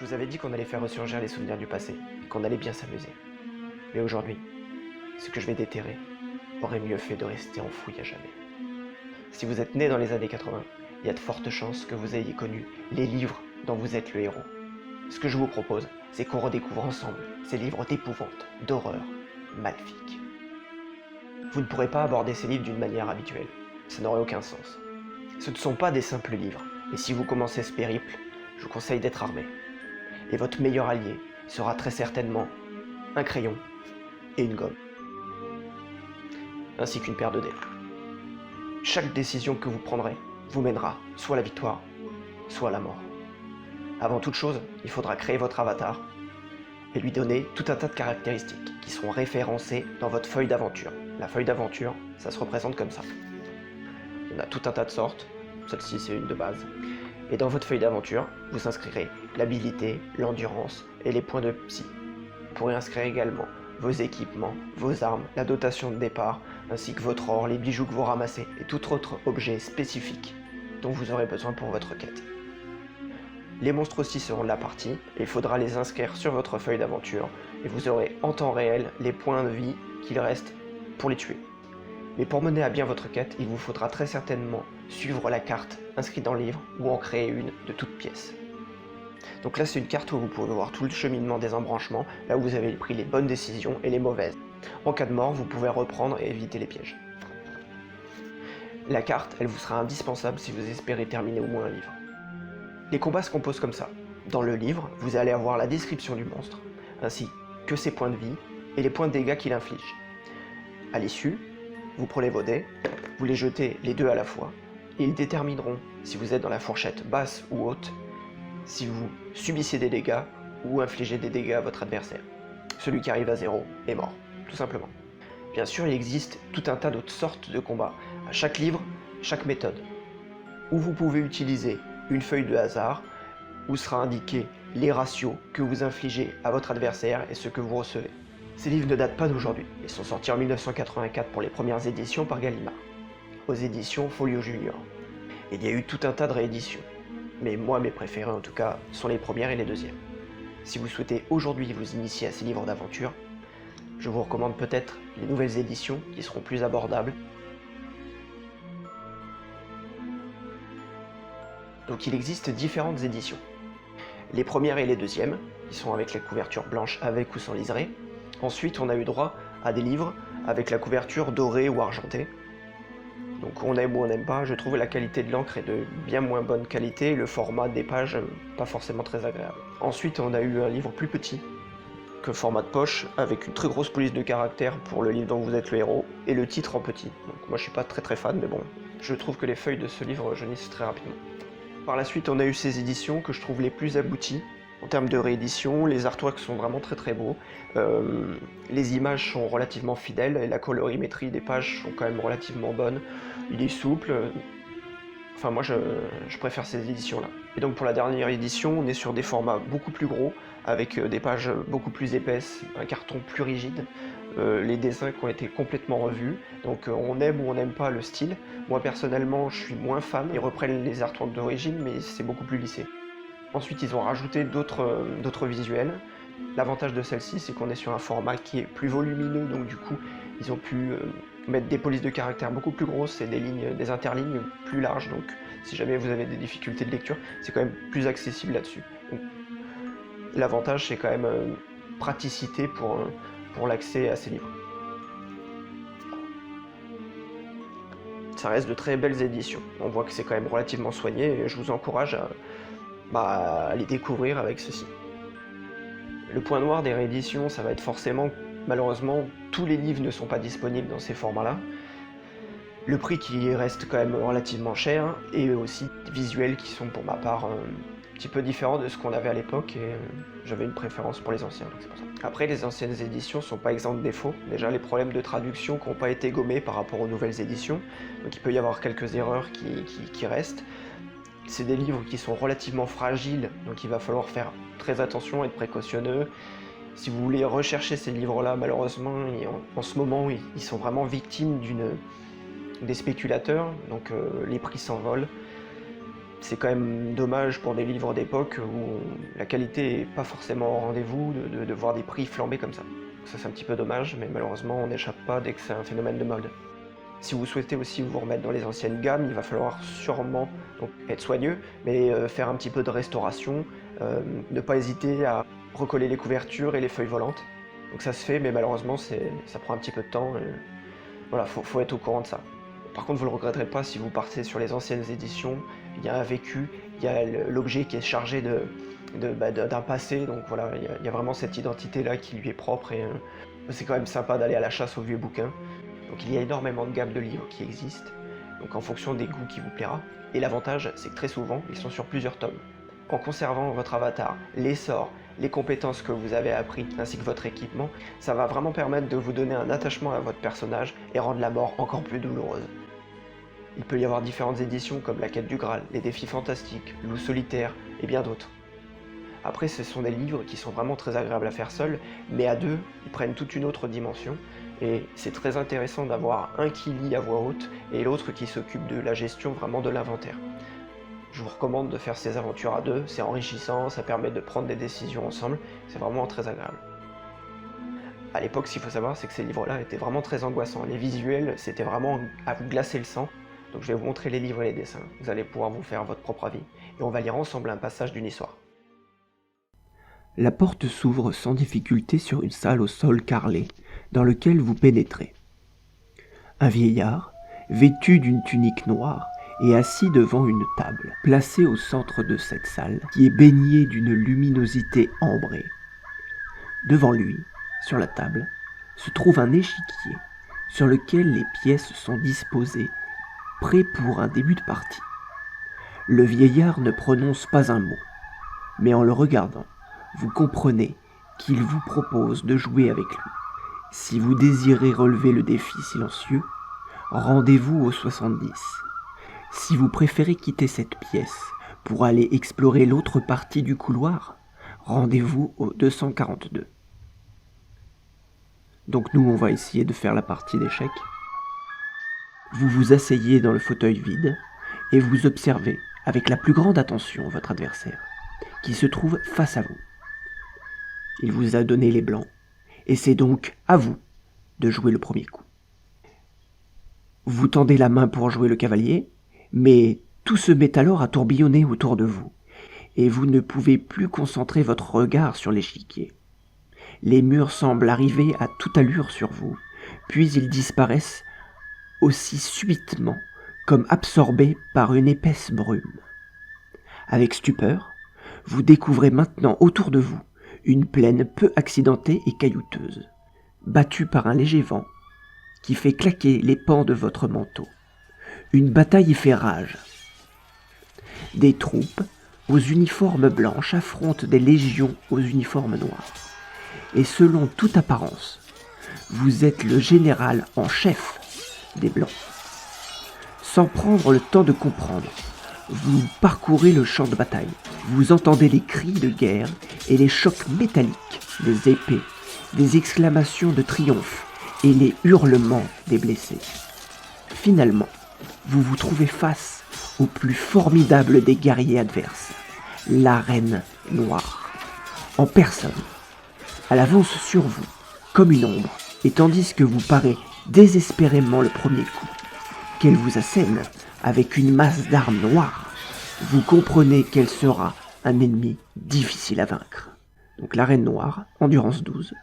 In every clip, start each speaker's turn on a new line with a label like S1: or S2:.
S1: Je vous avais dit qu'on allait faire ressurgir les souvenirs du passé, et qu'on allait bien s'amuser. Mais aujourd'hui, ce que je vais déterrer aurait mieux fait de rester enfoui à jamais. Si vous êtes né dans les années 80, il y a de fortes chances que vous ayez connu les livres dont vous êtes le héros. Ce que je vous propose, c'est qu'on redécouvre ensemble ces livres d'épouvante, d'horreur, maléfiques. Vous ne pourrez pas aborder ces livres d'une manière habituelle, ça n'aurait aucun sens. Ce ne sont pas des simples livres, et si vous commencez ce périple, je vous conseille d'être armé. Et votre meilleur allié sera très certainement un crayon et une gomme, ainsi qu'une paire de dés. Chaque décision que vous prendrez vous mènera soit à la victoire, soit à la mort. Avant toute chose, il faudra créer votre avatar et lui donner tout un tas de caractéristiques qui seront référencées dans votre feuille d'aventure. La feuille d'aventure, ça se représente comme ça. Il y en a tout un tas de sortes, celle-ci c'est une de base. Et dans votre feuille d'aventure, vous inscrirez l'habilité, l'endurance et les points de psy. Vous pourrez inscrire également vos équipements, vos armes, la dotation de départ, ainsi que votre or, les bijoux que vous ramassez et tout autre objet spécifique dont vous aurez besoin pour votre quête. Les monstres aussi seront de la partie, et il faudra les inscrire sur votre feuille d'aventure, et vous aurez en temps réel les points de vie qu'il reste pour les tuer. Mais pour mener à bien votre quête, il vous faudra très certainement suivre la carte inscrite dans le livre ou en créer une de toute pièce. Donc là c'est une carte où vous pouvez voir tout le cheminement des embranchements, là où vous avez pris les bonnes décisions et les mauvaises. En cas de mort, vous pouvez reprendre et éviter les pièges. La carte, elle vous sera indispensable si vous espérez terminer au moins un livre. Les combats se composent comme ça. Dans le livre, vous allez avoir la description du monstre, ainsi que ses points de vie et les points de dégâts qu'il inflige. À l'issue, vous prenez vos dés, vous les jetez les deux à la fois, et ils détermineront si vous êtes dans la fourchette basse ou haute, si vous subissez des dégâts ou infligez des dégâts à votre adversaire. Celui qui arrive à 0 est mort, tout simplement. Bien sûr, il existe tout un tas d'autres sortes de combats. À chaque livre, chaque méthode, où vous pouvez utiliser une feuille de hasard, où sera indiqué les ratios que vous infligez à votre adversaire et ce que vous recevez. Ces livres ne datent pas d'aujourd'hui, ils sont sortis en 1984 pour les premières éditions par Gallimard, aux éditions Folio Junior. Et il y a eu tout un tas de rééditions, mais moi mes préférés en tout cas sont les premières et les deuxièmes. Si vous souhaitez aujourd'hui vous initier à ces livres d'aventure, je vous recommande peut-être les nouvelles éditions qui seront plus abordables. Donc il existe différentes éditions. Les premières et les deuxièmes, qui sont avec la couverture blanche avec ou sans liseré. Ensuite on a eu droit à des livres avec la couverture dorée ou argentée. Donc on aime ou on n'aime pas, je trouve la qualité de l'encre est de bien moins bonne qualité, le format des pages pas forcément très agréable. Ensuite on a eu un livre plus petit, que format de poche, avec une très grosse police de caractère pour le livre dont vous êtes le héros, et le titre en petit. Donc moi je suis pas très fan, mais bon, je trouve que les feuilles de ce livre jaunissent très rapidement. Par la suite on a eu ces éditions que je trouve les plus abouties, en termes de réédition, les artworks sont vraiment très beaux, les images sont relativement fidèles, et la colorimétrie des pages sont quand même relativement bonnes, il est souple, enfin moi je préfère ces éditions là. Et donc pour la dernière édition, on est sur des formats beaucoup plus gros, avec des pages beaucoup plus épaisses, un carton plus rigide, les dessins qui ont été complètement revus, donc on aime ou on n'aime pas le style. Moi personnellement je suis moins fan, ils reprennent les artworks d'origine mais c'est beaucoup plus lissé. Ensuite ils ont rajouté d'autres visuels. L'avantage de celle-ci c'est qu'on est sur un format qui est plus volumineux, donc du coup ils ont pu mettre des polices de caractère beaucoup plus grosses et des interlignes plus larges, donc si jamais vous avez des difficultés de lecture, c'est quand même plus accessible là-dessus. L'avantage c'est quand même praticité pour l'accès à ces livres. Ça reste de très belles éditions, on voit que c'est quand même relativement soigné et je vous encourage à les découvrir avec ceci. Le point noir des rééditions, ça va être forcément, malheureusement, tous les livres ne sont pas disponibles dans ces formats-là. Le prix qui reste quand même relativement cher, et aussi des visuels qui sont pour ma part un petit peu différents de ce qu'on avait à l'époque, et j'avais une préférence pour les anciens, donc c'est pour ça. Après, les anciennes éditions sont pas exemptes de défauts. Déjà, les problèmes de traduction qui n'ont pas été gommés par rapport aux nouvelles éditions, donc il peut y avoir quelques erreurs qui restent. C'est des livres qui sont relativement fragiles, donc il va falloir faire très attention, être précautionneux. Si vous voulez rechercher ces livres-là, malheureusement, en ce moment, ils sont vraiment victimes des spéculateurs, donc les prix s'envolent. c'est quand même dommage pour des livres d'époque où la qualité n'est pas forcément au rendez-vous de voir des prix flamber comme ça. Ça c'est un petit peu dommage, mais malheureusement on n'échappe pas dès que c'est un phénomène de mode. Si vous souhaitez aussi vous remettre dans les anciennes gammes, il va falloir sûrement donc, être soigneux, mais faire un petit peu de restauration, ne pas hésiter à recoller les couvertures et les feuilles volantes. Donc ça se fait, mais malheureusement ça prend un petit peu de temps. Voilà, faut être au courant de ça. Par contre, vous ne le regretterez pas si vous partez sur les anciennes éditions. Il y a un vécu, il y a l'objet qui est chargé d'un passé. Donc voilà, il y a vraiment cette identité-là qui lui est propre. Et c'est quand même sympa d'aller à la chasse aux vieux bouquins. Donc il y a énormément de gammes de livres qui existent. Donc en fonction des goûts qui vous plaira. Et l'avantage, c'est que très souvent, ils sont sur plusieurs tomes. En conservant votre avatar, les sorts, les compétences que vous avez appris, ainsi que votre équipement, ça va vraiment permettre de vous donner un attachement à votre personnage et rendre la mort encore plus douloureuse. Il peut y avoir différentes éditions comme la quête du Graal, les défis fantastiques, loup solitaire et bien d'autres. Après, ce sont des livres qui sont vraiment très agréables à faire seuls, mais à deux, ils prennent toute une autre dimension, et c'est très intéressant d'avoir un qui lit à voix haute et l'autre qui s'occupe de la gestion vraiment de l'inventaire. Je vous recommande de faire ces aventures à deux, c'est enrichissant, ça permet de prendre des décisions ensemble, c'est vraiment très agréable. À l'époque, ce qu'il faut savoir, c'est que ces livres-là étaient vraiment très angoissants. Les visuels, c'était vraiment à vous glacer le sang. Donc je vais vous montrer les livres et les dessins. Vous allez pouvoir vous faire votre propre avis. Et on va lire ensemble un passage d'une histoire.
S2: La porte s'ouvre sans difficulté sur une salle au sol carrelé, dans lequel vous pénétrez. Un vieillard, vêtu d'une tunique noire, est assis devant une table, placée au centre de cette salle, qui est baignée d'une luminosité ambrée. Devant lui, sur la table, se trouve un échiquier, sur lequel les pièces sont disposées, prêt pour un début de partie. Le vieillard ne prononce pas un mot, mais en le regardant, vous comprenez qu'il vous propose de jouer avec lui. Si vous désirez relever le défi silencieux, rendez-vous au 70. Si vous préférez quitter cette pièce pour aller explorer l'autre partie du couloir, rendez-vous au 242. Donc nous, on va essayer de faire la partie d'échecs. Vous vous asseyez dans le fauteuil vide et vous observez avec la plus grande attention votre adversaire, qui se trouve face à vous. Il vous a donné les blancs, et c'est donc à vous de jouer le premier coup. Vous tendez la main pour jouer le cavalier, mais tout se met alors à tourbillonner autour de vous, et vous ne pouvez plus concentrer votre regard sur l'échiquier. Les murs semblent arriver à toute allure sur vous, puis ils disparaissent aussi subitement, comme absorbés par une épaisse brume. Avec stupeur, vous découvrez maintenant autour de vous une plaine peu accidentée et caillouteuse, battue par un léger vent qui fait claquer les pans de votre manteau. Une bataille y fait rage. Des troupes aux uniformes blanches affrontent des légions aux uniformes noirs. Et selon toute apparence, vous êtes le général en chef des Blancs. Sans prendre le temps de comprendre, vous parcourez le champ de bataille. Vous entendez les cris de guerre et les chocs métalliques des épées, des exclamations de triomphe et les hurlements des blessés. Finalement, vous vous trouvez face au plus formidable des guerriers adverses, la Reine Noire, en personne. Elle avance sur vous, comme une ombre, et tandis que vous parez désespérément le premier coup, qu'elle vous assène avec une masse d'armes noires, vous comprenez qu'elle sera un ennemi difficile à vaincre. Donc la Reine Noire, endurance 12,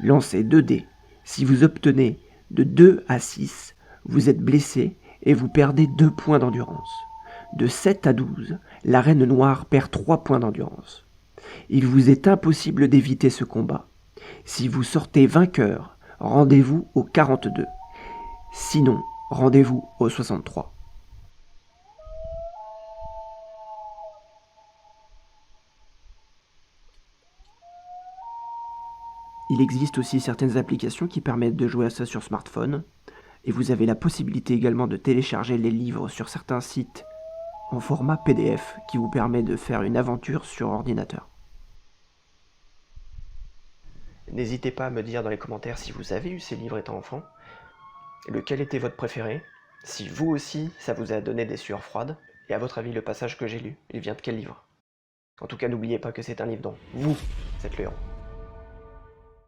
S2: lancez 2 dés. Si vous obtenez de 2 à 6, vous êtes blessé et vous perdez 2 points d'endurance. De 7 à 12, la Reine Noire perd 3 points d'endurance. Il vous est impossible d'éviter ce combat. Si vous sortez vainqueur, rendez-vous au 42. Sinon, rendez-vous au 63. Il existe aussi certaines applications qui permettent de jouer à ça sur smartphone. Et vous avez la possibilité également de télécharger les livres sur certains sites en format PDF qui vous permet de faire une aventure sur ordinateur.
S1: N'hésitez pas à me dire dans les commentaires si vous avez eu ces livres étant enfant, lequel était votre préféré, si vous aussi ça vous a donné des sueurs froides, Et à votre avis, le passage que j'ai lu, il vient de quel livre? En tout cas, n'oubliez pas que c'est un livre dont vous êtes le héros.